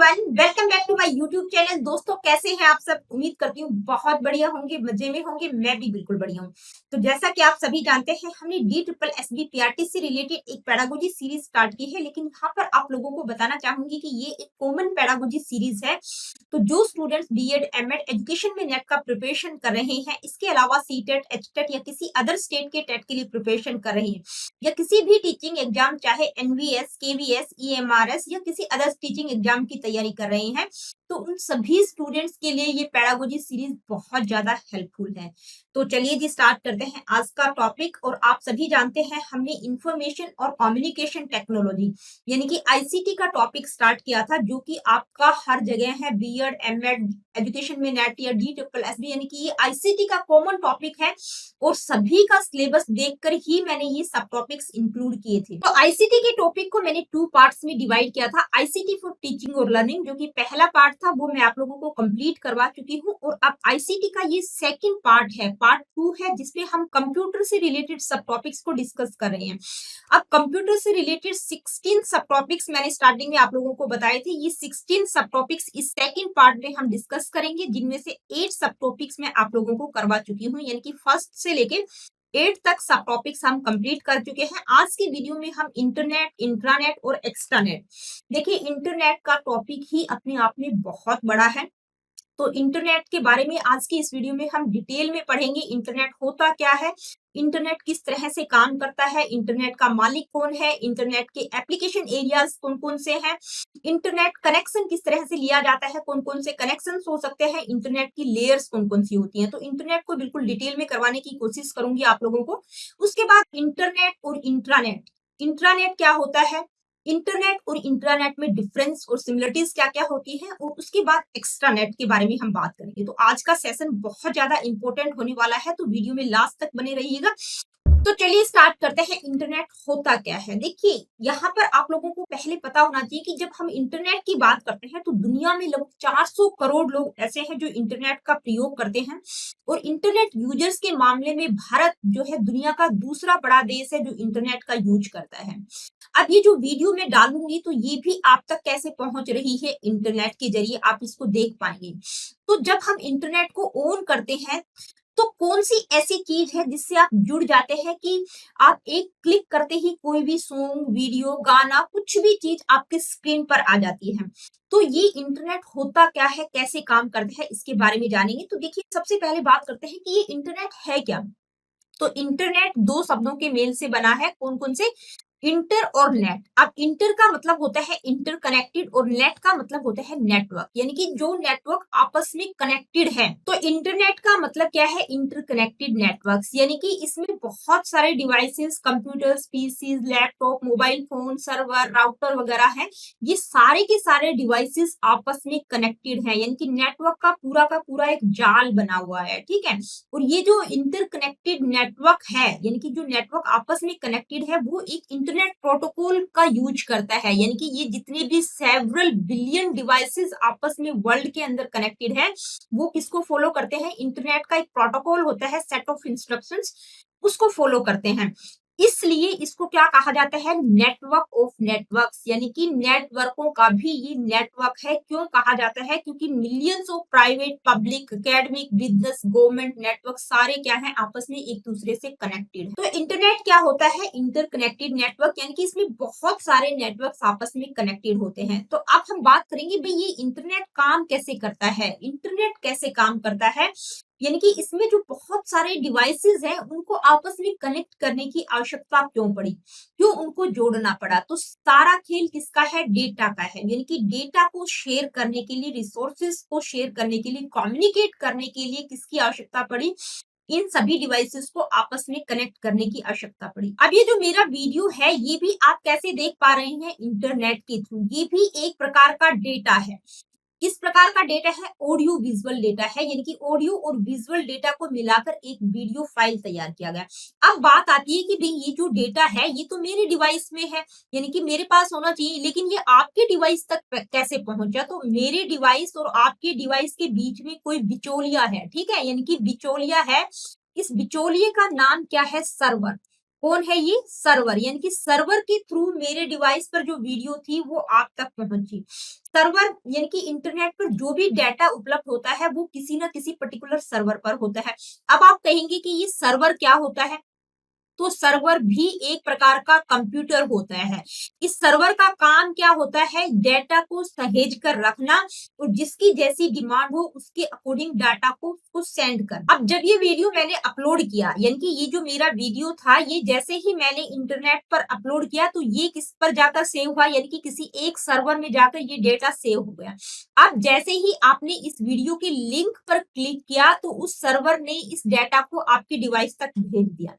Everyone, welcome back to my YouTube channel. दोस्तों, कैसे हैं आप सब? उम्मीद करती हूँ बहुत बढ़िया होंगे, मजे में होंगे। मैं भी बिल्कुल बढ़िया हूँ। तो जैसा कि आप सभी जानते हैं, हमने DSSB PRT से रिलेटेड एक पेडागोजी सीरीज स्टार्ट की है, लेकिन यहाँ पर आप लोगों को बताना चाहूंगी कि ये एक कॉमन पेडागोजी सीरीज है। तो जो स्टूडेंट्स बीएड एमएड एजुकेशन में नेट का प्रिपरेशन कर रहे हैं, इसके अलावा सीटेट एचटेट या किसी अदर स्टेट के टेट के लिए प्रिपरेशन कर रहे हैं, या किसी भी टीचिंग एग्जाम चाहे एनवीएस, केवीएस, ईएमआरएस या किसी अदर टीचिंग एग्जाम की तैयारी कर रहे हैं, तो उन सभी स्टूडेंट्स के लिए ये पेडागोजी सीरीज बहुत ज्यादा हेल्पफुल है। तो चलिए जी, स्टार्ट करते हैं आज का टॉपिक। और आप सभी जानते हैं, हमने इंफॉर्मेशन और कम्युनिकेशन टेक्नोलॉजी यानी कि आईसीटी का टॉपिक स्टार्ट किया था, जो कि आपका हर जगह है। बीएड एमएड एजुकेशन में नेट या DSSB यानी कि ये आईसीटी का कॉमन टॉपिक है, और सभी का सिलेबस देखकर ही मैंने ये सब टॉपिक्स इंक्लूड किए थे। तो आईसीटी के टॉपिक को मैंने 2 पार्ट्स में डिवाइड किया था। आईसीटी फॉर टीचिंग और लर्निंग, जो कि पहला पार्ट था, वो मैं आप लोगों को कंप्लीट करवा चुकी हूँ। और अब आईसीटी का ये सेकंड पार्ट है, पार्ट 2 है, जिसमें हम कंप्यूटर से रिलेटेड सब टॉपिक्स को डिस्कस कर रहे हैं। अब कंप्यूटर से रिलेटेड 16 सब टॉपिक्स मैंने स्टार्टिंग में आप लोगों को बताए थे। ये 16 सब टॉपिक्स इस सेकंड पार्ट में हम डिस्कस करेंगे, जिनमें से 8 सब टॉपिक्स मैं आप लोगों को करवा चुकी हूँ, यानी कि फर्स्ट से लेके 8 तक सब टॉपिक्स हम कंप्लीट कर चुके हैं। आज की वीडियो में हम इंटरनेट, इंट्रानेट और एक्स्ट्रानेट, देखिए इंटरनेट का टॉपिक ही अपने आप में बहुत बड़ा है। तो इंटरनेट के बारे में आज की इस वीडियो में हम डिटेल में पढ़ेंगे। इंटरनेट होता क्या है, इंटरनेट किस तरह से काम करता है, इंटरनेट का मालिक कौन है, इंटरनेट के एप्लीकेशन एरियाज कौन कौन से हैं, इंटरनेट कनेक्शन किस तरह से लिया जाता है, कौन कौन से कनेक्शन हो सकते हैं, इंटरनेट की लेयर्स कौन कौन सी होती हैं। तो इंटरनेट को बिल्कुल डिटेल में करवाने की कोशिश करूंगी आप लोगों को। उसके बाद इंटरनेट और इंट्रानेट, इंट्रानेट क्या होता है, इंटरनेट और इंट्रानेट में डिफरेंस और सिमिलरिटीज क्या क्या होती है, और उसके बाद एक्स्ट्रानेट के बारे में हम बात करेंगे। तो आज का सेशन बहुत ज्यादा इंपॉर्टेंट होने वाला है, तो वीडियो में लास्ट तक बने रहिएगा। तो चलिए स्टार्ट करते हैं। इंटरनेट होता क्या है? देखिए, यहाँ पर आप लोगों को पहले पता होना चाहिए कि जब हम इंटरनेट की बात करते हैं, तो दुनिया में लगभग 400 करोड़ लोग ऐसे हैं जो इंटरनेट का प्रयोग करते हैं। और इंटरनेट यूजर्स के मामले में भारत जो है दुनिया का दूसरा बड़ा देश है जो इंटरनेट का यूज करता है। अब ये जो वीडियो में डालूंगी, तो ये भी आप तक कैसे पहुंच रही है, इंटरनेट के जरिए आप इसको देख पाएंगे। तो जब हम इंटरनेट को ऑन करते हैं, तो कौन सी ऐसी चीज है जिससे आप जुड़ जाते हैं कि आप एक क्लिक करते ही कोई भी सॉन्ग, वीडियो, गाना, कुछ भी चीज आपके स्क्रीन पर आ जाती है। तो ये इंटरनेट होता क्या है, कैसे काम करता है, इसके बारे में जानेंगे। तो देखिए, सबसे पहले बात करते हैं कि ये इंटरनेट है क्या। तो इंटरनेट 2 शब्दों के मेल से बना है। कौन कौन से? इंटर और नेट। अब इंटर का मतलब होता है इंटरकनेक्टेड, और नेट का मतलब होता है नेटवर्क, यानी कि जो नेटवर्क आपस में कनेक्टेड है। तो इंटरनेट का मतलब क्या है? इंटरकनेक्टेड नेटवर्क्स, यानी कि इसमें बहुत सारे devices, computers, PCs, laptop, mobile phone, server, router वगैरह हैं। ये सारे के सारे डिवाइसेस आपस में कनेक्टेड हैं, यानी कि नेटवर्क का पूरा एक जाल बना हुआ है, ठीक है। और ये जो इंटरकनेक्टेड नेटवर्क है, यानी कि जो नेटवर्क आपस में कनेक्टेड है, वो एक इंटरनेट प्रोटोकॉल का यूज करता है। यानी कि ये जितने भी सेवरल बिलियन डिवाइसेस आपस में वर्ल्ड के अंदर कनेक्टेड है, वो किसको फॉलो करते हैं? इंटरनेट का एक प्रोटोकॉल होता है, सेट ऑफ इंस्ट्रक्शंस, उसको फॉलो करते हैं। इसलिए इसको क्या कहा जाता है? नेटवर्क ऑफ नेटवर्क्स, यानी कि नेटवर्कों का भी ये नेटवर्क है। क्यों कहा जाता है? क्योंकि millions of private, public, academic, business, government network सारे क्या है? आपस में एक दूसरे से कनेक्टेड है। तो इंटरनेट क्या होता है? इंटरकनेक्टेड नेटवर्क, यानी कि इसमें बहुत सारे नेटवर्क आपस में कनेक्टेड होते हैं। तो अब हम बात करेंगे भाई, ये इंटरनेट काम कैसे करता है, इंटरनेट कैसे काम करता है। यानी कि इसमें जो बहुत सारे डिवाइसेस हैं, उनको आपस में कनेक्ट करने की आवश्यकता क्यों पड़ी, क्यों उनको जोड़ना पड़ा? तो सारा खेल किसका है? डेटा का है। यानी कि डेटा को शेयर करने के लिए, रिसोर्सेज को शेयर करने के लिए, कम्युनिकेट करने के लिए किसकी आवश्यकता पड़ी? इन सभी डिवाइसेस को आपस में कनेक्ट करने की आवश्यकता पड़ी। अब ये जो मेरा वीडियो है, ये भी आप कैसे देख पा रहे हैं? इंटरनेट के थ्रू। ये भी एक प्रकार का डेटा है। किस प्रकार का डेटा है? ऑडियो विजुअल डेटा है, यानी कि ऑडियो और विजुअल डेटा को मिलाकर एक वीडियो फाइल तैयार किया गया। अब बात आती है कि भाई, ये जो डेटा है, ये तो मेरे डिवाइस में है, यानी कि मेरे पास होना चाहिए, लेकिन ये आपके डिवाइस तक कैसे पहुंचा? तो मेरे डिवाइस और आपके डिवाइस के बीच में कोई बिचौलिया है, ठीक है, यानी कि बिचौलिया है। इस बिचौलिए का नाम क्या है? सर्वर। कौन है ये? सर्वर, यानी कि सर्वर के थ्रू मेरे डिवाइस पर जो वीडियो थी वो आप तक पहुंची। सर्वर यानी कि इंटरनेट पर जो भी डाटा उपलब्ध होता है वो किसी ना किसी पर्टिकुलर सर्वर पर होता है। अब आप कहेंगे कि ये सर्वर क्या होता है? तो सर्वर भी एक प्रकार का कंप्यूटर होता है। इस सर्वर का काम क्या होता है? डेटा को सहेज कर रखना और जिसकी जैसी डिमांड हो उसके अकॉर्डिंग डाटा को उसको सेंड कर। अब जब ये वीडियो मैंने अपलोड किया, यानी कि ये जो मेरा वीडियो था ये जैसे ही मैंने इंटरनेट पर अपलोड किया तो ये किस पर जाकर सेव हुआ, यानी कि किसी एक सर्वर में जाकर ये डेटा सेव हो गया। अब जैसे ही आपने इस वीडियो के लिंक पर क्लिक किया तो उस सर्वर ने इस डेटा को आपके डिवाइस तक भेज दिया।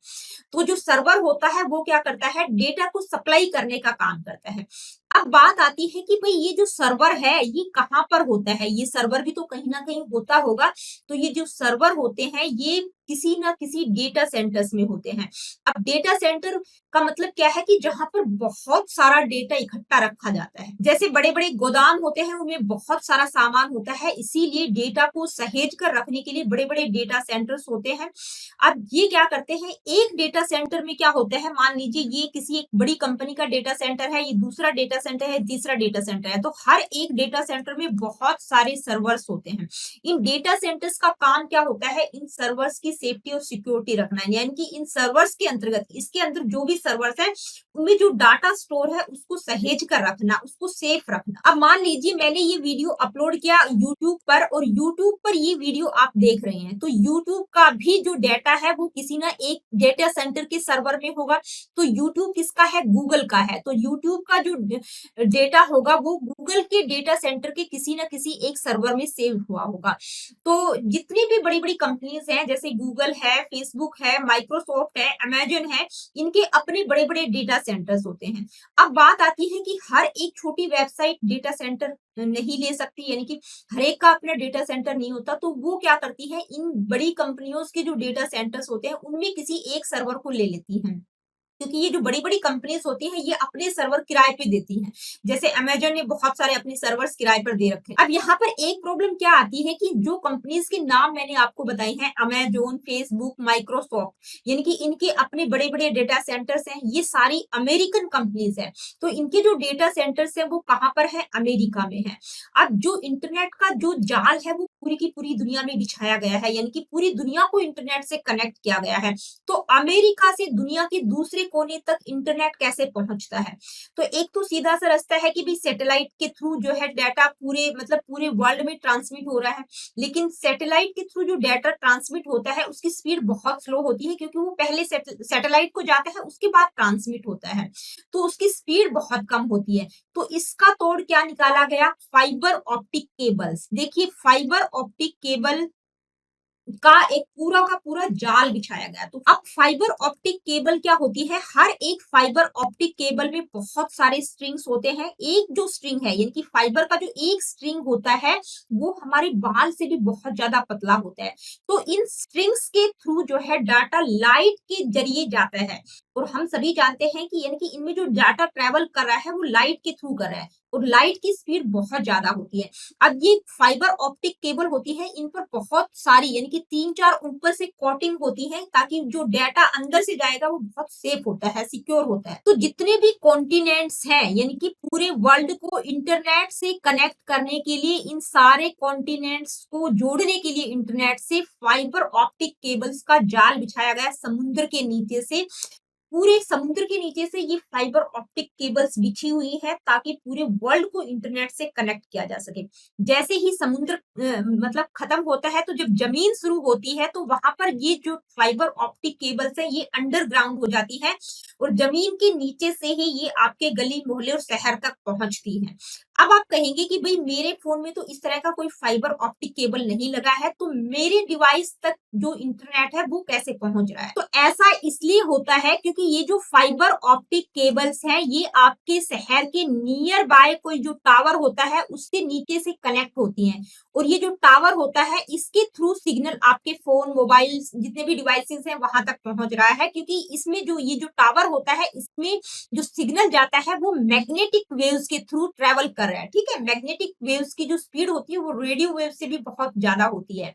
तो जो सर्वर होता है वो क्या करता है? डेटा को सप्लाई करने का काम करता है। अब बात आती है कि भाई ये जो सर्वर है ये कहाँ पर होता है? ये सर्वर भी तो कहीं ना कहीं होता होगा। तो ये जो सर्वर होते हैं ये किसी ना किसी डेटा सेंटर्स में होते हैं। अब डेटा सेंटर का मतलब क्या है? कि जहां पर बहुत सारा डेटा इकट्ठा रखा जाता है। जैसे बड़े बड़े गोदाम होते हैं उनमें बहुत सारा सामान होता है, इसीलिए डेटा को सहेज कर रखने के लिए बड़े बड़े डेटा सेंटर्स होते हैं। अब ये क्या करते हैं? एक डेटा सेंटर में क्या होता है, मान लीजिए ये किसी एक बड़ी कंपनी का डेटा सेंटर है, ये दूसरा डेटा सेंटर है, तीसरा डेटा सेंटर है, तो हर एक डेटा सेंटर में बहुत सारे सर्वर्स होते हैं। इन डेटा सेंटर्स का काम क्या होता है? इन सर्वर्स की सेफ्टी और सिक्योरिटी रखना है, यानी कि इन सर्वर्स के अंतर्गत, इसके अंदर जो भी सर्वर्स है उनमें जो डाटा स्टोर है उसको सहेज कर रखना, उसको सेफ रखना। अब मान लीजिए मैंने ये वीडियो अपलोड किया यूट्यूब पर और यूट्यूब पर ये वीडियो आप देख रहे हैं, तो यूट्यूब का भी जो डेटा है वो किसी ना एक डेटा सेंटर के सर्वर में होगा। तो यूट्यूब किसका है? गूगल का है। तो यूट्यूब का जो डेटा होगा वो गूगल के डेटा सेंटर के किसी ना किसी एक सर्वर में सेव हुआ होगा। तो जितनी भी बड़ी बड़ी कंपनीज हैं जैसे गूगल है, फेसबुक है, माइक्रोसॉफ्ट है, अमेजन है, इनके अपने बड़े बड़े डेटा सेंटर्स होते हैं। अब बात आती है कि हर एक छोटी वेबसाइट डेटा सेंटर नहीं ले सकती, यानी कि हर एक का अपना डेटा सेंटर नहीं होता। तो वो क्या करती है? इन बड़ी कंपनियों के जो डेटा सेंटर्स होते हैं उनमें किसी एक सर्वर को ले लेती हैं, क्योंकि ये जो बड़ी-बड़ी कंपनीज होती हैं ये अपने सर्वर किराए पे देती हैं। जैसे अमेज़न ने बहुत सारे अपने सर्वर्स किराए पर दे रखे हैं। अब यहाँ पर एक प्रॉब्लम क्या आती है कि जो कंपनीज के नाम मैंने आपको बताए हैं, अमेज़न, फेसबुक, माइक्रोसॉफ्ट, यानी कि इनके अपने बड़े-बड़े डेटा सेंटर्स हैं, ये सारी अमेरिकन कंपनीज हैं। तो इनके जो डेटा सेंटर्स हैं वो कहाँ पर है? अमेरिका में है। अब जो इंटरनेट का जो जाल है वो पूरी की पूरी दुनिया में बिछाया गया है, यानी कि पूरी दुनिया को इंटरनेट से कनेक्ट किया गया है। तो अमेरिका से दुनिया के दूसरे कोने तक इंटरनेट कैसे पहुंचता है? तो एक तो सीधा सा रास्ता है कि भी सैटेलाइट के थ्रू जो है डाटा पूरे मतलब पूरे वर्ल्ड में ट्रांसमिट हो रहा है। लेकिन सैटेलाइट के थ्रू जो डाटा ट्रांसमिट होता है उसकी स्पीड बहुत स्लो होती है, क्योंकि वो पहले सैटेलाइट को जाता है उसके बाद ट्रांसमिट होता है, तो उसकी स्पीड बहुत कम होती है। तो इसका तोड़ क्या निकाला गया? Fibre optic cables. देखिए फाइबर ऑप्टिक केबल का एक पूरा का पूरा जाल बिछाया गया। तो अब फाइबर ऑप्टिक केबल क्या होती है? हर एक फाइबर ऑप्टिक केबल में बहुत सारे स्ट्रिंग्स होते हैं। एक जो स्ट्रिंग है यानी कि फाइबर का जो एक स्ट्रिंग होता है वो हमारे बाल से भी बहुत ज्यादा पतला होता है। तो इन स्ट्रिंग्स के थ्रू जो है डाटा लाइट के जरिए जाता है, और हम सभी जानते हैं कि यानी कि इनमें जो डाटा ट्रेवल कर रहा है वो लाइट के थ्रू कर रहा है, और लाइट की स्पीड बहुत ज्यादा होती है। अब ये फाइबर ऑप्टिक केबल होती है, इन पर बहुत सारी यानी कि 3-4 ऊपर से कोटिंग होती है, ताकि जो डाटा अंदर से जाएगा वो बहुत सेफ होता है, सिक्योर होता है। तो जितने भी कॉन्टिनेंट्स हैं यानी कि पूरे वर्ल्ड को इंटरनेट से कनेक्ट करने के लिए, इन सारे कॉन्टिनेंट्स को जोड़ने के लिए इंटरनेट से फाइबर ऑप्टिक केबल्स का जाल बिछाया गया समुद्र के नीचे से। पूरे समुद्र के नीचे से ये फाइबर ऑप्टिक केबल्स बिछी हुई है ताकि पूरे वर्ल्ड को इंटरनेट से कनेक्ट किया जा सके। जैसे ही समुद्र मतलब खत्म होता है तो जब जमीन शुरू होती है तो वहां पर ये जो फाइबर ऑप्टिक केबल्स है ये अंडरग्राउंड हो जाती है, और जमीन के नीचे से ही ये आपके गली मोहल्ले और शहर तक पहुंचती है। अब आप कहेंगे कि भाई मेरे फोन में तो इस तरह का कोई फाइबर ऑप्टिक केबल नहीं लगा है, तो मेरे डिवाइस तक जो इंटरनेट है वो कैसे पहुंच रहा है? तो ऐसा इसलिए होता है क्योंकि ये जो फाइबर ऑप्टिक केबल्स हैं ये आपके शहर के नियर बाय कोई जो टावर होता है उसके नीचे से कनेक्ट होती हैं, और ये जो टावर होता है इसके थ्रू सिग्नल आपके फोन, मोबाइल, जितने भी डिवाइसेस हैं वहां तक पहुंच रहा है। क्योंकि इसमें जो ये जो टावर होता है इसमें जो सिग्नल जाता है वो मैग्नेटिक वेव्स के थ्रू ट्रेवल कर रहा है। ठीक है, मैग्नेटिक वेव्स की जो स्पीड होती है वो रेडियो वेव से भी बहुत ज्यादा होती है।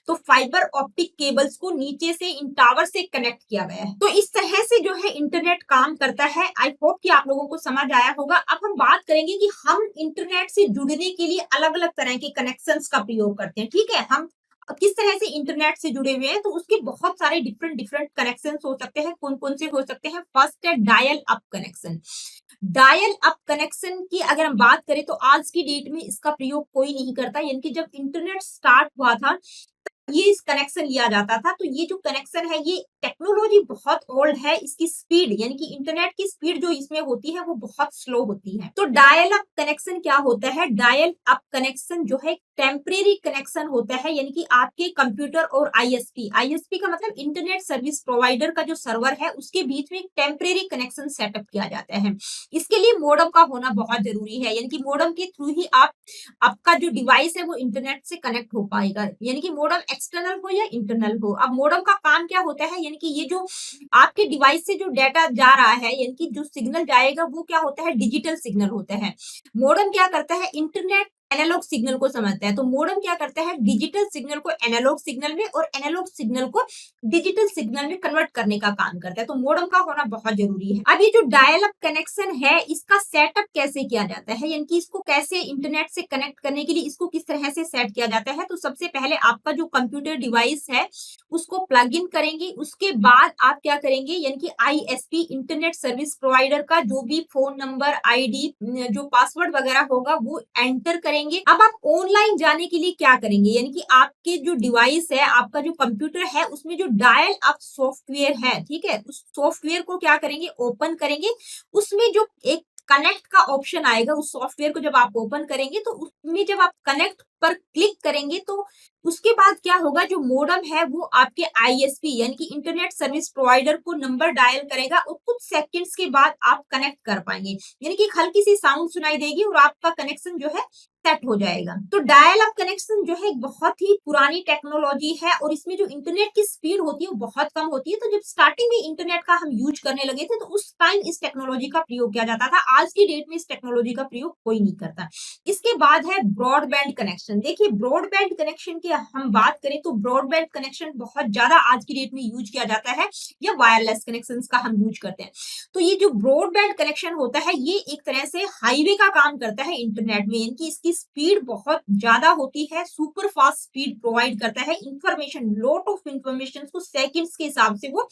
तो फाइबर ऑप्टिक केबल्स को नीचे से इन टावर से कनेक्ट किया गया है। तो इस तरह से जो है इंटरनेट काम करता है, आई होप कि आप लोगों को समझ आया होगा। अब हम बात करेंगे कि हम इंटरनेट से जुड़ने के लिए अलग-अलग तरह के कनेक्शंस का प्रयोग करते हैं, ठीक है? हम किस तरह से इंटरनेट से जुड़े हुए हैं, तो उसके बहुत सारे डिफरेंट डिफरेंट कनेक्शंस हो सकते हैं। कौन-कौन से हो सकते हैं? फर्स्ट है dial up connection. Dial up connection की अगर हम बात करें तो आज की डेट में इसका प्रयोग कोई नहीं करता, यानी कि जब इंटरनेट स्टार्ट हुआ था ये इस कनेक्शन लिया जाता था। तो ये जो कनेक्शन है ये टेक्नोलॉजी बहुत ओल्ड है, इसकी स्पीड यानी कि इंटरनेट की स्पीड जो इसमें होती है वो बहुत स्लो होती है। तो डायल अप कनेक्शन क्या होता है? डायल अप कनेक्शन जो है टेम्परेरी कनेक्शन होता है, यानी कि आपके कंप्यूटर और आईएसपी, आईएसपी का मतलब इंटरनेट सर्विस प्रोवाइडर का जो सर्वर है उसके बीच में एक टेम्परेरी कनेक्शन सेटअप किया जाता है। इसके लिए मोडम का होना बहुत जरूरी है, यानी कि मोडम के थ्रू ही आपका जो डिवाइस है वो इंटरनेट से कनेक्ट हो पाएगा, यानी कि मोडम एक्सटर्नल हो या इंटरनल हो। अब मोडम का काम क्या होता है? यानी कि ये जो आपके डिवाइस से जो डाटा जा रहा है, यानी कि जो सिग्नल जाएगा वो क्या होता है? डिजिटल सिग्नल होता है। मोडम क्या करता है? इंटरनेट एनालॉग सिग्नल को समझता है, तो मोडम क्या करता है? डिजिटल सिग्नल को एनालॉग सिग्नल में और एनालॉग सिग्नल को डिजिटल सिग्नल में कन्वर्ट करने का काम करता है। तो मोडम का होना बहुत जरूरी है। अब ये जो डायल अप कनेक्शन है इसका सेटअप कैसे किया जाता है, यानी कि इसको कैसे इंटरनेट से कनेक्ट करने के लिए इसको किस तरह से सेट किया जाता है? तो सबसे पहले आपका जो कंप्यूटर डिवाइस है उसको प्लग इन करेंगे, उसके बाद आप क्या करेंगे, यानी कि आईएसपी इंटरनेट सर्विस प्रोवाइडर का जो भी फोन नंबर, आईडी, जो पासवर्ड वगैरह होगा वो एंटर करेंगे। अब आप ऑनलाइन जाने के लिए क्या करेंगे, यानी कि आपके जो डिवाइस है, आपका जो कंप्यूटर है उसमें जो डायल अप सॉफ्टवेयर है, ठीक है, उस सॉफ्टवेयर को क्या करेंगे? ओपन करेंगे। उसमें जो एक कनेक्ट का ऑप्शन आएगा, उस सॉफ्टवेयर को जब आप ओपन करेंगे तो उसमें जब आप कनेक्ट पर क्लिक करेंगे तो उसके बाद क्या होगा? जो मोडम है वो आपके आईएसपी यानी कि इंटरनेट सर्विस प्रोवाइडर को नंबर डायल करेगा और कुछ सेकंड्स के बाद आप कनेक्ट कर पाएंगे, यानी कि हल्की सी साउंड सुनाई देगी और आपका कनेक्शन जो है सेट हो जाएगा। तो डायल अप कनेक्शन जो है एक बहुत ही पुरानी टेक्नोलॉजी है और इसमें जो इंटरनेट की स्पीड होती है वो बहुत कम होती है। तो जब स्टार्टिंग में इंटरनेट का हम यूज करने लगे थे तो उस टाइम इस टेक्नोलॉजी का प्रयोग किया जाता था। आज की डेट में इस टेक्नोलॉजी का प्रयोग कोई नहीं करता। इसके बाद है ब्रॉडबैंड कनेक्शन। देखिए ब्रॉडबैंड कनेक्शन की हम बात करें तो ब्रॉडबैंड कनेक्शन बहुत ज्यादा आज की डेट में यूज किया जाता है, या वायरलेस कनेक्शन का हम यूज करते हैं। तो ये जो ब्रॉडबैंड कनेक्शन होता है ये एक तरह से हाईवे का काम करता है इंटरनेट में, यानी कि इसकी स्पीड बहुत ज्यादा होती है, सुपर फास्ट स्पीड प्रोवाइड करता है, इंफॉर्मेशन, लॉट ऑफ इंफॉर्मेशन को सेकंड्स के हिसाब से वो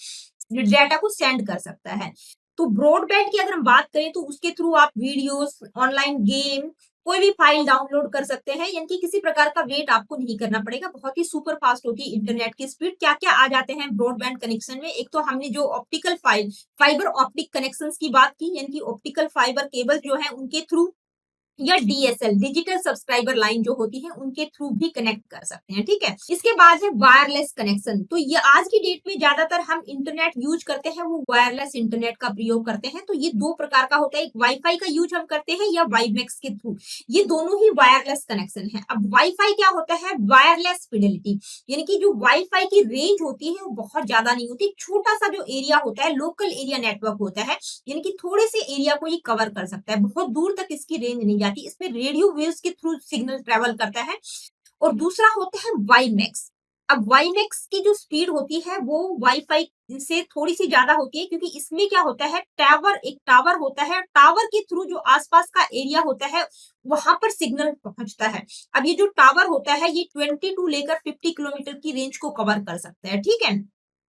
डाटा को सेंड कर सकता है। तो ब्रॉडबैंड की अगर हम बात करें तो उसके थ्रू आप वीडियोस, ऑनलाइन गेम, कोई भी फाइल डाउनलोड कर सकते हैं, यानी कि किसी प्रकार का वेट आपको नहीं करना पड़ेगा। बहुत ही सुपर फास्ट होती है इंटरनेट की स्पीड। क्या क्या आ जाते हैं ब्रॉडबैंड कनेक्शन में? एक तो हमने जो ऑप्टिकल फाइबर ऑप्टिक कनेक्शंस की बात की, यानी कि ऑप्टिकल फाइबर केबल जो है उनके थ्रू, या डीएसएल डिजिटल सब्सक्राइबर लाइन जो होती है उनके थ्रू भी कनेक्ट कर सकते हैं, ठीक है। इसके बाद है वायरलेस कनेक्शन। तो ये आज की डेट में ज्यादातर हम इंटरनेट यूज करते हैं वो वायरलेस इंटरनेट का प्रयोग करते हैं। तो ये दो प्रकार का होता है, एक वाईफाई का यूज हम करते हैं या वाईमैक्स के थ्रू, ये दोनों ही वायरलेस कनेक्शन है। अब वाईफाई क्या होता है? वायरलेस फिडेलिटी, यानी कि जो वाईफाई की रेंज होती है वो बहुत ज्यादा नहीं होती, छोटा सा जो एरिया होता है लोकल एरिया नेटवर्क होता है, यानी कि थोड़े से एरिया को ये कवर कर सकता है, बहुत दूर तक इसकी रेंज नहीं जाती, इसमें रेडियो वेव्स के थ्रू सिग्नल ट्रेवल करता है। और दूसरा होता है वाईमैक्स। अब वाईमैक्स की जो स्पीड होती है वो वाईफाई से थोड़ी सी ज्यादा होती है, क्योंकि इसमें क्या होता है, एक टावर होता है, टावर के थ्रू जो आसपास का एरिया होता है वहां पर सिग्नल पहुंचता है। अब ये जो टावर होता है ये 20 टू लेकर 50 किलोमीटर की रेंज को कवर कर सकता है, ठीक है।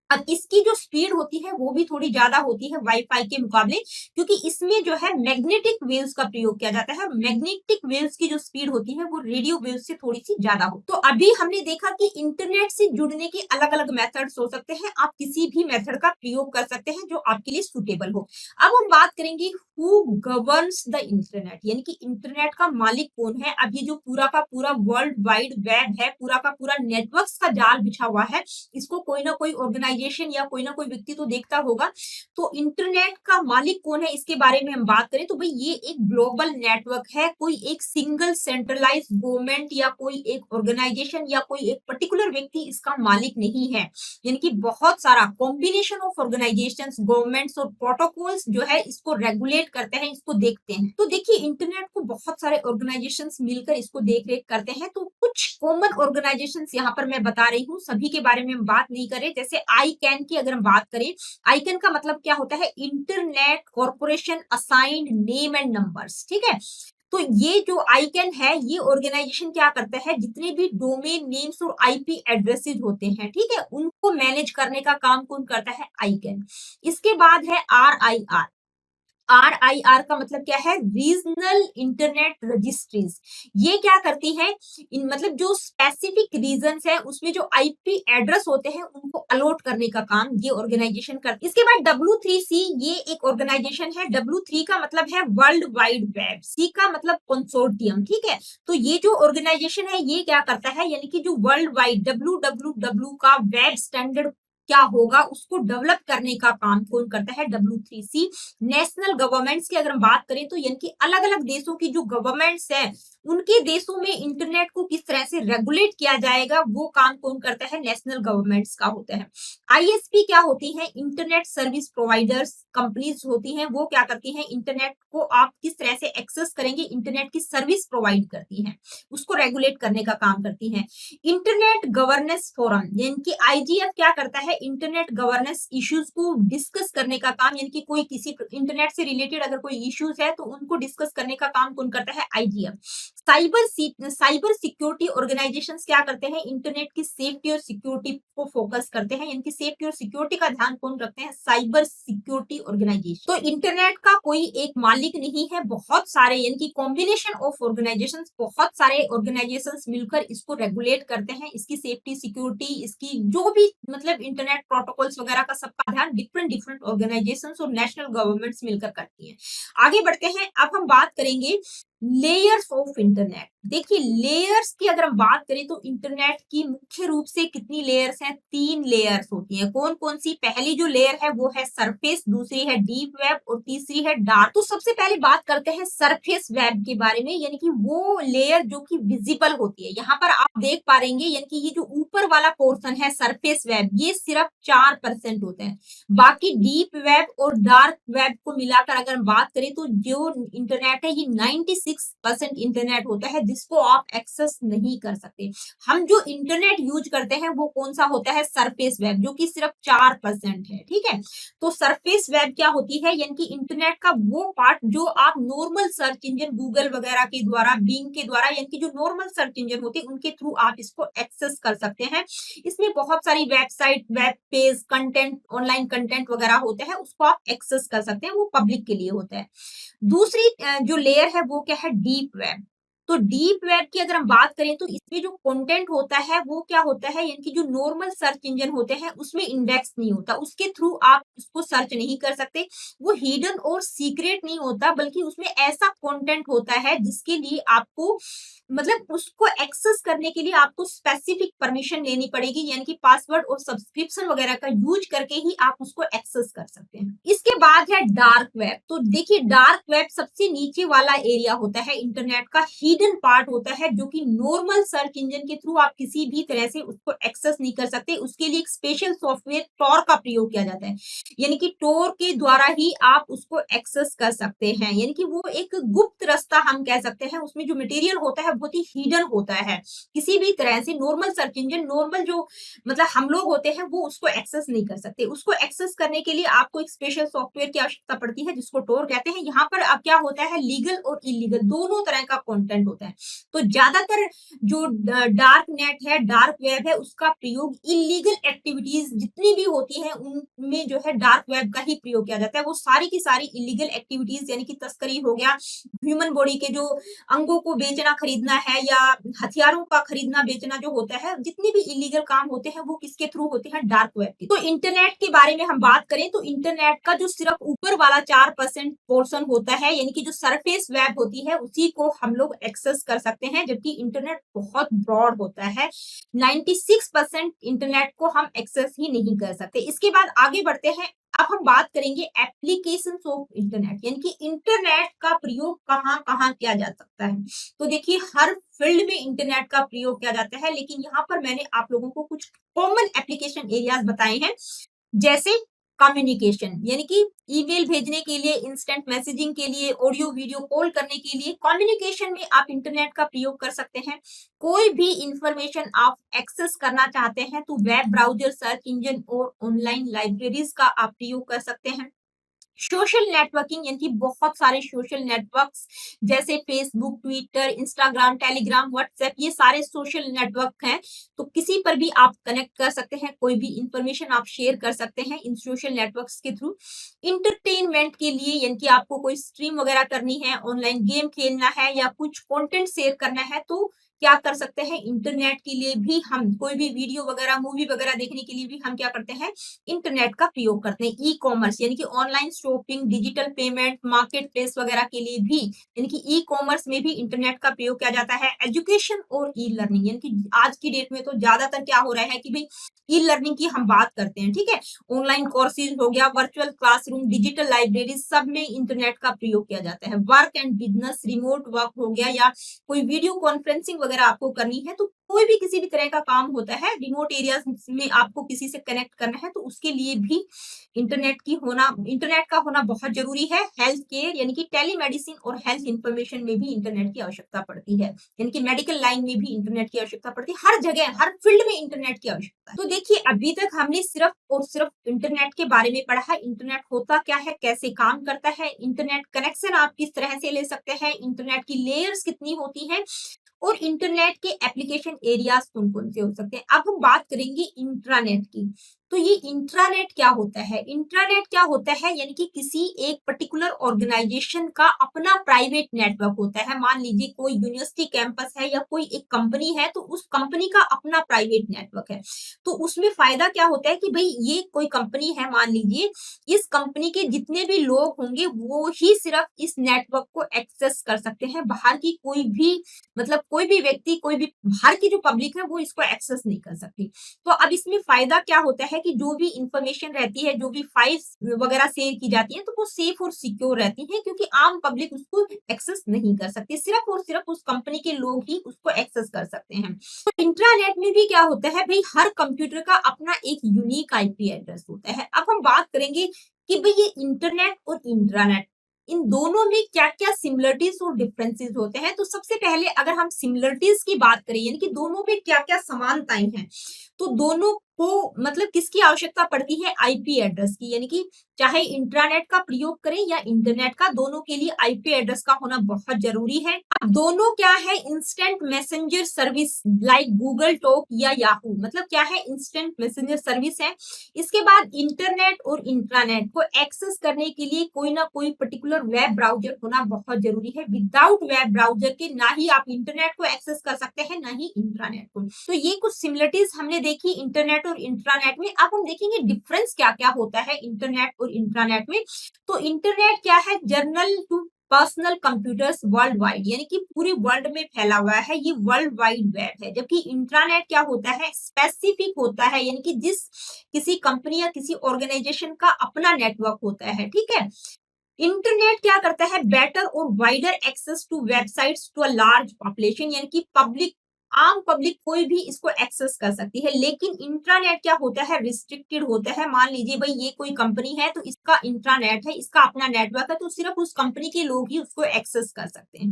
अब इसकी जो स्पीड होती है वो भी थोड़ी ज्यादा होती है वाईफाई के मुकाबले, क्योंकि इसमें जो है मैग्नेटिक वेव्स का प्रयोग किया जाता है। मैग्नेटिक वेव्स की जो स्पीड होती है वो रेडियो वेव्स से थोड़ी सी ज्यादा हो। तो अभी हमने देखा कि इंटरनेट से जुड़ने के अलग अलग मेथड्स हो सकते हैं, आप किसी भी मेथड का प्रयोग कर सकते हैं जो आपके लिए सुटेबल हो। अब हम बात करेंगे हु गवर्न्स द इंटरनेट, यानी कि इंटरनेट का मालिक कौन है। अब ये जो पूरा का पूरा वर्ल्ड वाइड वेब है, पूरा का पूरा नेटवर्क्स का जाल बिछा हुआ है, इसको कोई ना कोई ऑर्गेनाइजेशन या कोई ना कोई व्यक्ति तो देखता होगा। तो इंटरनेट का मालिक कौन है इसके बारे में हम बात करें तो भाई ये एक ग्लोबल नेटवर्क है, कोई एक सिंगल सेंट्रलाइज गवर्नमेंट या कोई एक ऑर्गेनाइजेशन या कोई एक पर्टिकुलर व्यक्ति इसका मालिक नहीं है, यानी कि बहुत सारा कॉम्बिनेशन ऑफ ऑर्गेनाइजेशंस, गवर्नमेंट्स और प्रोटोकॉल्स जो है इसको रेगुलेट करते हैं, इसको देखते हैं। तो देखिए इंटरनेट को बहुत सारे ऑर्गेनाइजेशंस मिलकर इसको देख रेख करते हैं। तो कुछ कॉमन ऑर्गेनाइजेशंस यहाँ पर मैं बता रही हूँ, सभी के बारे में हम बात नहीं कर रहे। जैसे आईकैन की अगर हम बात करें, आईकैन का मतलब क्या होता है, internet corporation assigned name and numbers, ठीक है। तो ये जो आईकैन है, ये ऑर्गेनाइजेशन क्या करता है, जितने भी डोमेन नेम्स और आईपी एड्रेसेस होते हैं, ठीक है, उनको मैनेज करने का काम कौन करता है, आईकैन। इसके बाद है आरआईआर। आरआईआर का मतलब क्या है, रीजनल इंटरनेट रजिस्ट्रीज। ये क्या करती है, इन मतलब जो स्पेसिफिक रीजन्स है उसमें जो आईपी एड्रेस होते हैं उनको अलॉट करने का काम ये ऑर्गेनाइजेशन करती है। इसके बाद W3C, ये एक ऑर्गेनाइजेशन है। W3 का मतलब है वर्ल्ड वाइड वेब, C का मतलब कंसोर्टियम, ठीक है। तो ये जो ऑर्गेनाइजेशन है ये क्या करता है, यानी कि जो वर्ल्ड वाइड WWW का वेब स्टैंडर्ड क्या होगा उसको डेवलप करने का काम कौन करता है, W3C। नेशनल गवर्नमेंट्स की अगर हम बात करें तो यानी कि अलग अलग देशों की जो गवर्नमेंट्स है उनके देशों में इंटरनेट को किस तरह से रेगुलेट किया जाएगा वो काम कौन करता है, नेशनल गवर्नमेंट्स का होता है। आईएसपी क्या होती है, इंटरनेट सर्विस प्रोवाइडर्स कंपनीज होती हैं, वो क्या करती हैं, इंटरनेट को आप किस तरह से एक्सेस करेंगे, इंटरनेट की सर्विस प्रोवाइड करती हैं, उसको रेगुलेट करने का काम करती हैं। इंटरनेट गवर्नेंस फोरम यानी कि आईजीएफ क्या करता है, इंटरनेट गवर्नेंस इश्यूज को डिस्कस करने का काम, यानी कि कोई किसी इंटरनेट से रिलेटेड अगर कोई इश्यूज है तो उनको डिस्कस करने का काम कौन करता है, आईजीएफ। साइबर सिक्योरिटी ऑर्गेनाइजेशंस क्या करते हैं, इंटरनेट की सेफ्टी और सिक्योरिटी को फोकस करते हैं, इनकी सेफ्टी और सिक्योरिटी का ध्यान कौन रखते हैं, साइबर सिक्योरिटी ऑर्गेनाइजेशन। तो इंटरनेट का कोई एक मालिक नहीं है, बहुत सारे यानी कि कॉम्बिनेशन ऑफ ऑर्गेनाइजेशंस, बहुत सारे ऑर्गेनाइजेशंस मिलकर इसको रेगुलेट करते हैं, इसकी सेफ्टी सिक्योरिटी, इसकी जो भी मतलब इंटरनेट प्रोटोकॉल्स वगैरह का सबका ध्यान डिफरेंट डिफरेंट ऑर्गेनाइजेशंस और नेशनल गवर्नमेंट्स मिलकर करती हैं। आगे बढ़ते हैं, अब हम बात करेंगे लेयर्स ऑफ इंटरनेट। देखिए लेयर्स की अगर हम बात करें तो इंटरनेट की मुख्य रूप से कितनी लेयर्स हैं, 3 लेयर्स होती हैं। कौन कौन सी, पहली जो लेयर है वो है सरफेस, दूसरी है डीप वेब और तीसरी है डार्क। तो सबसे पहले बात करते हैं सरफेस वेब के बारे में, यानी कि वो लेयर जो कि विजिबल होती है। यहाँ पर आप देख पा रहेंगे यानी कि ये जो ऊपर वाला पोर्शन है सरफेस वेब, ये सिर्फ 4% होता है। बाकी डीप वेब और डार्क वेब को मिलाकर अगर हम बात करें तो जो इंटरनेट है ये 96% इंटरनेट होता है जिसको आप एक्सेस नहीं कर सकते। हम जो इंटरनेट यूज करते हैं वो कौन सा होता है, सरफेस वेब, जो कि सिर्फ 4% है, ठीक है। तो सरफेस वेब क्या होती है, यानी कि इंटरनेट का वो पार्ट जो आप नॉर्मल सर्च इंजन गूगल वगैरह के द्वारा, बिंग के द्वारा, यानी कि जो नॉर्मल सर्च इंजन होते हैं उनके थ्रू आप इसको एक्सेस कर सकते हैं। इसमें बहुत सारी website, web page, content, online content वगैरह होते हैं, उसको आप एक्सेस कर सकते हैं, वो पब्लिक के लिए होता है। दूसरी जो लेयर है वो क्या है, डीप वेब। तो डीप वेब की अगर हम बात करें तो इसमें जो कंटेंट होता है वो क्या होता है, यानी कि जो नॉर्मल सर्च इंजन होते हैं उसमें इंडेक्स नहीं होता, उसके थ्रू आप उसको सर्च नहीं कर सकते। वो हिडन और सीक्रेट नहीं होता, बल्कि उसमें ऐसा कंटेंट होता है जिसके लिए आपको मतलब उसको एक्सेस करने के लिए आपको स्पेसिफिक परमिशन लेनी पड़ेगी, यानी कि पासवर्ड और सब्सक्रिप्शन वगैरह का यूज करके ही आप उसको एक्सेस कर सकते हैं। इसके बाद है डार्क वेब। तो देखिए डार्क वेब सबसे नीचे वाला एरिया होता है इंटरनेट का, हिडन पार्ट होता है, जो कि नॉर्मल सर्च इंजन के थ्रू आप किसी भी तरह से उसको एक्सेस नहीं कर सकते। उसके लिए एक स्पेशल सॉफ्टवेयर टॉर का प्रयोग किया जाता है, यानी कि टॉर के द्वारा ही आप उसको एक्सेस कर सकते हैं, यानी कि वो एक गुप्त रास्ता हम कह सकते हैं। उसमें जो मटेरियल होता है बहुत ही हिडन होता है, किसी भी तरह से नॉर्मल सर्च इंजन, नॉर्मल जो मतलब हम लोग होते हैं वो उसको एक्सेस नहीं कर सकते। उसको एक्सेस करने के लिए आपको एक स्पेशल सॉफ्टवेयर की आवश्यकता पड़ती है जिसको टोर कहते हैं। यहाँ पर अब क्या होता है, लीगल और इलीगल दोनों तरह का कंटेंट होता है। तो ज्यादातर जो डार्क नेट है, डार्क वेब है, उसका प्रयोग इलीगल एक्टिविटीज जितनी भी होती है उनमें जो है डार्क वेब का ही प्रयोग किया जाता है। वो सारी की सारी इलीगल एक्टिविटीज, यानी कि तस्करी हो गया, ह्यूमन बॉडी के जो अंगों को बेचना खरीदना है, या हथियारों का खरीदना बेचना जो होता है, जितने भी इलीगल काम होते हैं वो किसके थ्रू होते हैं, डार्क वेब के। तो इंटरनेट के बारे में हम बात करें तो इंटरनेट का जो सिर्फ ऊपर वाला 4% पोर्शन होता है, यानी कि जो सरफेस वेब होती है उसी को हम लोग एक्सेस कर सकते हैं, जबकि इंटरनेट बहुत ब्रॉड होता है, 96% इंटरनेट को हम एक्सेस ही नहीं कर सकते। इसके बाद आगे बढ़ते हैं, अब हम बात करेंगे एप्लीकेशन ऑफ इंटरनेट, यानी कि इंटरनेट का प्रयोग कहाँ कहाँ किया जा सकता है। तो देखिए हर फील्ड में इंटरनेट का प्रयोग किया जाता है, लेकिन यहाँ पर मैंने आप लोगों को कुछ कॉमन एप्लीकेशन एरियाज बताए हैं, जैसे कम्युनिकेशन, यानी कि ईमेल भेजने के लिए, इंस्टेंट मैसेजिंग के लिए, ऑडियो वीडियो कॉल करने के लिए, कम्युनिकेशन में आप इंटरनेट का प्रयोग कर सकते हैं। कोई भी इंफॉर्मेशन आप एक्सेस करना चाहते हैं तो वेब ब्राउजर, सर्च इंजन और ऑनलाइन लाइब्रेरीज का आप प्रयोग कर सकते हैं। सोशल नेटवर्किंग, यानी कि बहुत सारे सोशल नेटवर्क्स जैसे Facebook, Twitter, Instagram, Telegram, WhatsApp, ये सारे सोशल नेटवर्क हैं। तो किसी पर भी आप कनेक्ट कर सकते हैं, कोई भी इंफॉर्मेशन आप शेयर कर सकते हैं इन सोशल नेटवर्क्स के थ्रू। इंटरटेनमेंट के लिए, यानी कि आपको कोई स्ट्रीम वगैरह करनी है, ऑनलाइन गेम खेलना है या कुछ कंटेंट शेयर करना है, तो क्या कर सकते हैं, इंटरनेट के लिए भी हम कोई भी वीडियो वगैरह, मूवी वगैरह देखने के लिए भी हम क्या करते हैं, इंटरनेट का प्रयोग करते हैं। ई कॉमर्स, यानी कि online shopping, digital payment, market place वगैरह के लिए भी, यानी कि ई कॉमर्स में भी इंटरनेट का प्रयोग किया जाता है। एजुकेशन और ई लर्निंग, यानी कि आज की डेट में तो ज्यादातर क्या हो रहा है कि भाई ई लर्निंग की हम बात करते हैं, ठीक है। ऑनलाइन कोर्सेज हो गया, वर्चुअल क्लासरूम, डिजिटल लाइब्रेरी, सब में इंटरनेट का प्रयोग किया जाता है। Work and business, remote work हो गया या कोई वीडियो कॉन्फ्रेंसिंग वगैरह आपको करनी है, तो कोई भी किसी भी तरह का काम होता है, रिमोट एरियाज में आपको किसी से कनेक्ट करना है, तो उसके लिए भी इंटरनेट का होना बहुत जरूरी है। हेल्थ केयर, यानी कि टेलीमेडिसिन और हेल्थ इंफॉर्मेशन में भी इंटरनेट की आवश्यकता पड़ती है, यानी कि मेडिकल लाइन में भी इंटरनेट की आवश्यकता पड़ती है। हर जगह, हर फील्ड में इंटरनेट की आवश्यकता है। तो देखिए, अभी तक हमने सिर्फ और सिर्फ इंटरनेट के बारे में पढ़ा है। इंटरनेट होता क्या है, कैसे काम करता है, इंटरनेट कनेक्शन आप किस तरह से ले सकते हैं, इंटरनेट की लेयर्स कितनी होती हैं, और इंटरनेट के एप्लीकेशन एरियाज कौन कौन से हो सकते हैं। अब हम बात करेंगे इंट्रानेट की। तो ये इंट्रानेट क्या होता है, इंट्रानेट क्या होता है, यानी कि किसी एक पर्टिकुलर ऑर्गेनाइजेशन का अपना प्राइवेट नेटवर्क होता है। मान लीजिए कोई यूनिवर्सिटी कैंपस है या कोई एक कंपनी है, तो उस कंपनी का अपना प्राइवेट नेटवर्क है। तो उसमें फायदा क्या होता है कि भाई ये कोई कंपनी है, मान लीजिए इस कंपनी के जितने भी लोग होंगे वो ही सिर्फ इस नेटवर्क को एक्सेस कर सकते हैं। बाहर की कोई भी, मतलब कोई भी व्यक्ति, कोई भी बाहर की जो पब्लिक है वो इसको एक्सेस नहीं कर सकती। तो अब इसमें फायदा क्या होता है कि जो भी इंफॉर्मेशन रहती है, जो भी फाइल्स वगैरह शेयर की जाती है, तो वो सेफ और सिक्योर रहती है, क्योंकि आम पब्लिक उसको एक्सेस नहीं कर सकती। सिर्फ और सिर्फ उस कंपनी के लोग ही उसको एक्सेस कर सकते हैं। तो इंट्रानेट में भी क्या होता है भाई, हर कंप्यूटर का अपना एक यूनिक आईपी एड्रेस होता है। अब हम बात करेंगे कि भाई ये इंटरनेट और इंट्रानेट, इन दोनों में क्या क्या सिमिलरिटीज और डिफरेंसेस होते हैं। तो सबसे पहले अगर हम सिमिलरिटीज की बात करें, यानी कि दोनों में क्या क्या समानताएं हैं, तो दोनों को मतलब किसकी आवश्यकता पड़ती है, आईपी एड्रेस की। यानी कि चाहे इंट्रानेट का प्रयोग करें या इंटरनेट का, दोनों के लिए आईपी एड्रेस का होना बहुत जरूरी है। अब दोनों क्या है, instant messenger service like Google talk या याहू, मतलब क्या है, इंस्टेंट मैसेंजर सर्विस है। इसके बाद इंटरनेट और इंट्रानेट को एक्सेस करने के लिए कोई ना कोई पर्टिकुलर वेब ब्राउजर होना बहुत जरूरी है। विदाउट वेब ब्राउजर के ना ही आप इंटरनेट को एक्सेस कर सकते हैं, ना ही इंट्रानेट को। तो ये कुछ सिमिलरिटीज हमने देखी इंटरनेट और इंट्रानेट में। अब हम देखेंगे डिफरेंस क्या क्या होता है इंटरनेट और इंट्रानेट में। तो इंटरनेट क्या है, general to personal computers world wide, यानी कि पूरे वर्ल्ड में फैला हुआ है, ये वर्ल्ड वाइड वेब है। जबकि इंट्रानेट क्या होता है, स्पेसिफिक होता है, यानी कि जिस किसी कंपनी या किसी ऑर्गेनाइजेशन का अपना नेटवर्क होता है, ठीक है। इंटरनेट क्या करता है, बेटर और wider access to websites to a large population, यानी कि पब्लिक, आम पब्लिक कोई भी इसको एक्सेस कर सकती है। लेकिन इंट्रानेट क्या होता है, रिस्ट्रिक्टेड होता है। मान लीजिए भाई ये कोई कंपनी है, तो इसका इंट्रानेट है, इसका अपना नेटवर्क है, तो सिर्फ उस कंपनी के लोग ही उसको एक्सेस कर सकते हैं।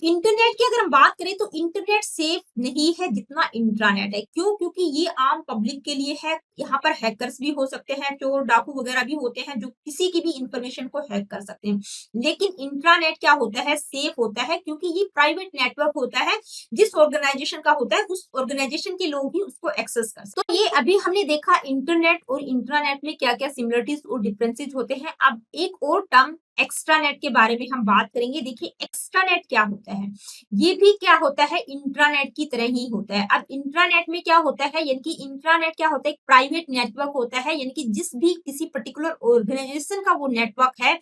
इंटरनेट की अगर हम बात करें तो इंटरनेट सेफ नहीं है जितना इंट्रानेट है। क्यों, क्योंकि ये आम पब्लिक के लिए है। यहाँ पर हैकर्स भी हो सकते हैं, चोर डाकू वगैरह भी होते हैं जो किसी की भी इंफॉर्मेशन को हैक कर सकते हैं। लेकिन इंट्रानेट क्या होता है, सेफ होता है, क्योंकि ये प्राइवेट नेटवर्क होता है। जिस ऑर्गेनाइजेशन का होता है उस ऑर्गेनाइजेशन के लोग ही उसको एक्सेस कर सकते हैं। तो ये अभी हमने देखा इंटरनेट और इंट्रानेट में क्या क्या सिमिलरिटीज और डिफरेंसेस होते हैं। अब एक और टर्म एक्स्ट्रानेट के बारे में हम बात करेंगे। देखिए एक्स्ट्रानेट क्या होता है, ये भी क्या होता है, इंट्रानेट की तरह ही होता है। अब इंट्रानेट में क्या होता है, यानी कि इंट्रानेट क्या होता है, एक प्राइवेट नेटवर्क होता है, यानी कि जिस भी किसी पर्टिकुलर ऑर्गेनाइजेशन का वो नेटवर्क है,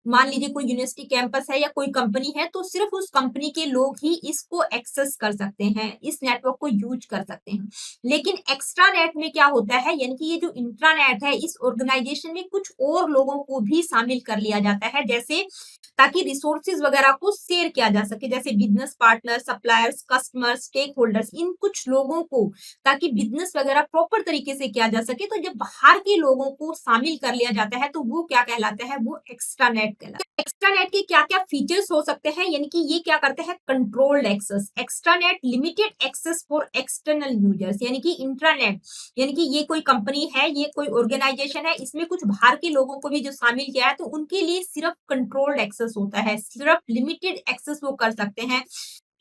मान लीजिए कोई यूनिवर्सिटी कैंपस है या कोई कंपनी है, तो सिर्फ उस कंपनी के लोग ही इसको एक्सेस कर सकते हैं, इस नेटवर्क को यूज कर सकते हैं। लेकिन एक्स्ट्रा नेट में क्या होता है, यानी कि ये जो इंट्रानेट है, इस ऑर्गेनाइजेशन में कुछ और लोगों को भी शामिल कर लिया जाता है, जैसे ताकि रिसोर्सेज वगैरह को शेयर किया जा सके, जैसे business partner, suppliers, customer, stakeholders, इन कुछ लोगों को, ताकि बिजनेस वगैरह प्रॉपर तरीके से किया जा सके। तो जब बाहर के लोगों को शामिल कर लिया जाता है तो वो क्या कहलाता है, वो एक्स्ट्रा नेट कहलाता है। एक्स्ट्रा नेट के क्या क्या फीचर्स हो सकते हैं, यानी कि ये क्या करते हैं, controlled access. Extra net limited access for external users, यानी कि इंट्रानेट, यानी कि ये कोई कंपनी है, ये कोई ऑर्गेनाइजेशन है, इसमें कुछ बाहर के लोगों को भी जो शामिल किया है, तो उनके लिए सिर्फ कंट्रोल्ड एक्सेस होता है, सिर्फ लिमिटेड एक्सेस वो कर सकते हैं।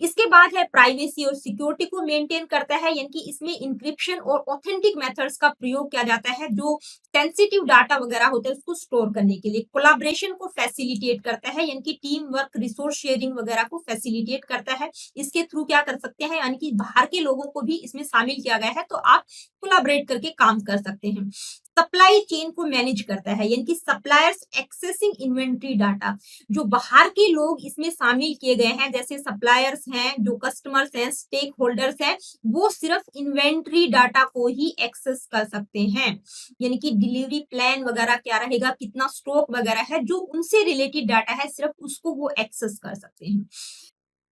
इसके बाद है प्राइवेसी और सिक्योरिटी को मेंटेन करता है, यानी कि इसमें इंक्रिप्शन और ऑथेंटिक मेथड्स का प्रयोग किया जाता है, जो सेंसिटिव डाटा वगैरह होता है उसको स्टोर करने के लिए। कोलैबोरेशन को फैसिलिटेट करता है, यानी कि टीम वर्क, रिसोर्स शेयरिंग वगैरह को फैसिलिटेट करता है। इसके थ्रू क्या कर सकते हैं, यानी कि बाहर के लोगों को भी इसमें शामिल किया गया है, तो आप कोलैबोरेट करके काम कर सकते हैं। सप्लाई चेन को मैनेज करता है, यानी कि सप्लायर्स एक्सेसिंग इन्वेंट्री डाटा, जो बाहर के लोग इसमें शामिल किए गए हैं, जैसे सप्लायर्स हैं, जो कस्टमर्स हैं, स्टेक होल्डर्स हैं, वो सिर्फ इन्वेंट्री डाटा को ही एक्सेस कर सकते हैं, यानी कि डिलीवरी प्लान वगैरह क्या रहेगा, कितना स्टॉक वगैरह है, जो उनसे रिलेटेड डाटा है, सिर्फ उसको वो एक्सेस कर सकते हैं।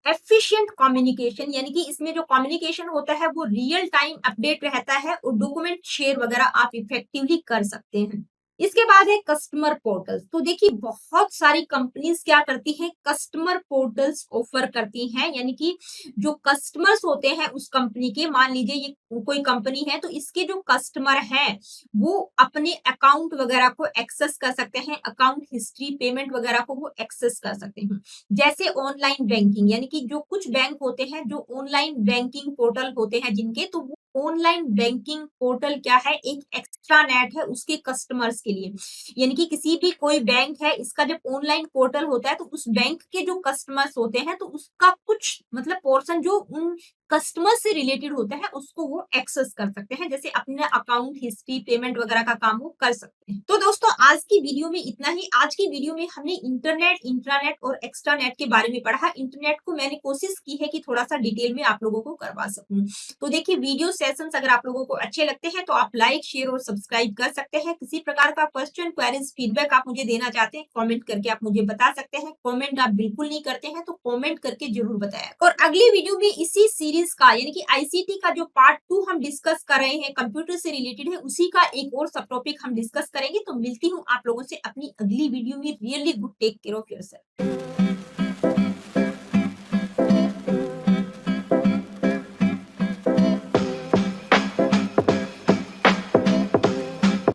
एफिशिएंट कम्युनिकेशन, यानी कि इसमें जो कम्युनिकेशन होता है वो रियल टाइम अपडेट रहता है और डॉक्यूमेंट शेयर वगैरह आप इफेक्टिवली कर सकते हैं। इसके बाद है कस्टमर पोर्टल्स। तो देखिए बहुत सारी कंपनीज क्या करती हैं, कस्टमर पोर्टल्स ऑफर करती हैं, यानी कि जो कस्टमर्स होते हैं उस कंपनी के, मान लीजिए ये कोई कंपनी है, तो इसके जो कस्टमर हैं वो अपने अकाउंट वगैरह को एक्सेस कर सकते हैं, अकाउंट हिस्ट्री, पेमेंट वगैरह को वो एक्सेस कर सकते हैं। जैसे ऑनलाइन बैंकिंग, यानी कि जो कुछ बैंक होते हैं जो ऑनलाइन बैंकिंग पोर्टल होते हैं जिनके, तो वो ऑनलाइन बैंकिंग पोर्टल क्या है, एक एक्स्ट्रा नेट है उसके कस्टमर्स के लिए। यानी कि किसी भी कोई बैंक है, इसका जब ऑनलाइन पोर्टल होता है तो उस बैंक के जो कस्टमर्स होते हैं, तो उसका कुछ मतलब पोर्शन जो उन कस्टमर से रिलेटेड होता है उसको वो एक्सेस कर सकते हैं, जैसे अपना अकाउंट हिस्ट्री, पेमेंट वगैरह का काम वो कर सकते हैं। तो दोस्तों आज की वीडियो में इतना ही। आज की वीडियो में हमने इंटरनेट, इंट्रानेट और एक्स्ट्रा नेट के बारे में पढ़ा। इंटरनेट को मैंने कोशिश की है कि थोड़ा सा डिटेल में आप लोगों को करवा सकूं। तो देखिए वीडियो सेशंस अगर आप लोगों को अच्छे लगते हैं तो आप लाइक, शेयर और सब्सक्राइब कर सकते हैं। किसी प्रकार का क्वेश्चन, क्वेरीज, फीडबैक आप मुझे देना चाहते हैं, कमेंट करके आप मुझे बता सकते हैं। कमेंट आप बिल्कुल नहीं करते हैं तो कमेंट करके जरूर बताया। और अगली वीडियो में इसी सीरीज का, यानी कि आईसीटी का जो पार्ट 2 हम डिस्कस कर रहे हैं, कंप्यूटर से रिलेटेड है, उसी का एक और सब टॉपिक हम डिस्कस करेंगे। तो मिलती हूँ आप लोगों से अपनी अगली वीडियो में। Really good, take care of yourself.